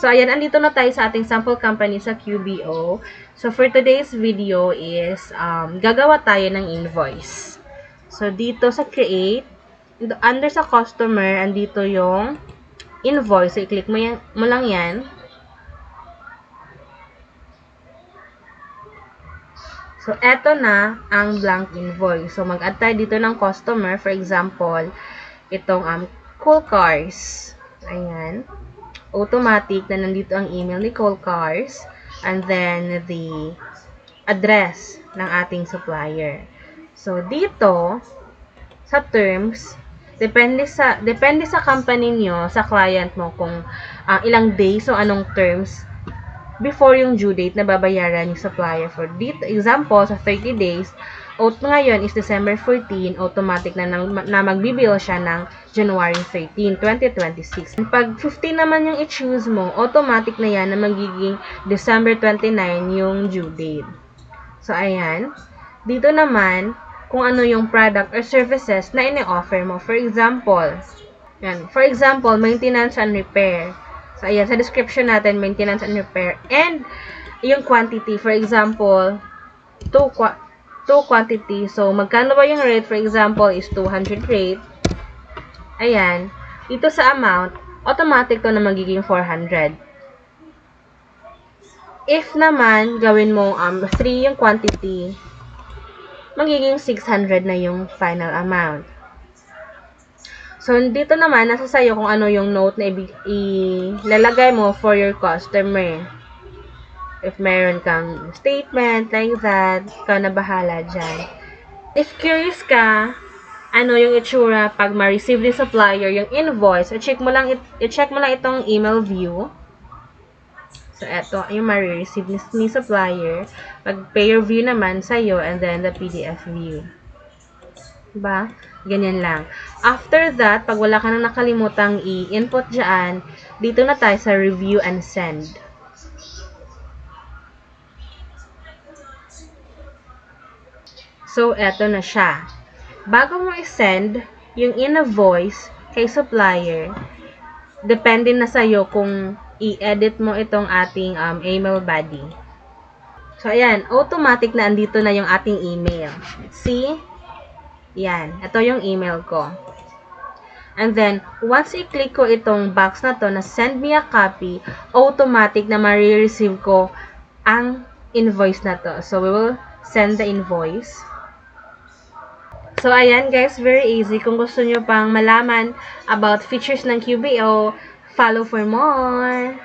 So, ayan, andito na tayo sa ating sample company sa QBO. So, for today's video is, gagawa tayo ng invoice. So, dito sa create, under sa customer, andito yung invoice. So, i-click mo lang yan. So, eto na ang blank invoice. So, mag-add tayo dito ng customer. For example, itong Cool Cars. Ayan. Automatic na nandito ang email ni Cool Cars. And then, the address ng ating supplier. So, dito, sa terms, depende sa company nyo, sa client mo, kung ilang days o anong terms before yung due date na babayaran yung supplier. For dito, example, sa 30 days, ngayon is December 14, automatic na magbibill siya ng January 13, 2026. Pag 15 naman yung i-choose mo, automatic na yan na magiging December 29 yung due date. So, ayan. Dito naman, kung ano yung product or services na ini-offer mo. For example, maintenance and repair. So, ayan, sa description natin, maintenance and repair. And, yung quantity, for example, 2 quantity. So, magkano ba yung rate? For example, is 200 rate. Ayan. Dito sa amount, automatic to na magiging 400. If naman, gawin mo 3 yung quantity, magiging 600 na yung final amount. So, dito naman, nasa sayo kung ano yung note na ilalagay mo for your customer. If meron kang statement, like that, ikaw na bahala dyan. If curious ka, ano yung itsura pag ma-receive ni supplier yung invoice, i-check mo lang itong email view. So, eto, yung ma-receive ni supplier. Pag payer view naman sa'yo, and then the PDF view. Diba? Ganyan lang. After that, pag wala ka na nakalimutang i-input dyan, dito na tayo sa review and send. So, eto na siya. Bago mo i-send yung invoice kay supplier, depende na sa'yo kung i-edit mo itong ating email body. So, ayan. Automatic na andito na yung ating email. See? Yan. Ito yung email ko. And then, once i-click ko itong box na to na send me a copy, automatic na ma-receive ko ang invoice na to. So, we will send the invoice. So, ayan guys, very easy. Kung gusto nyo pang malaman about features ng QBO, follow for more.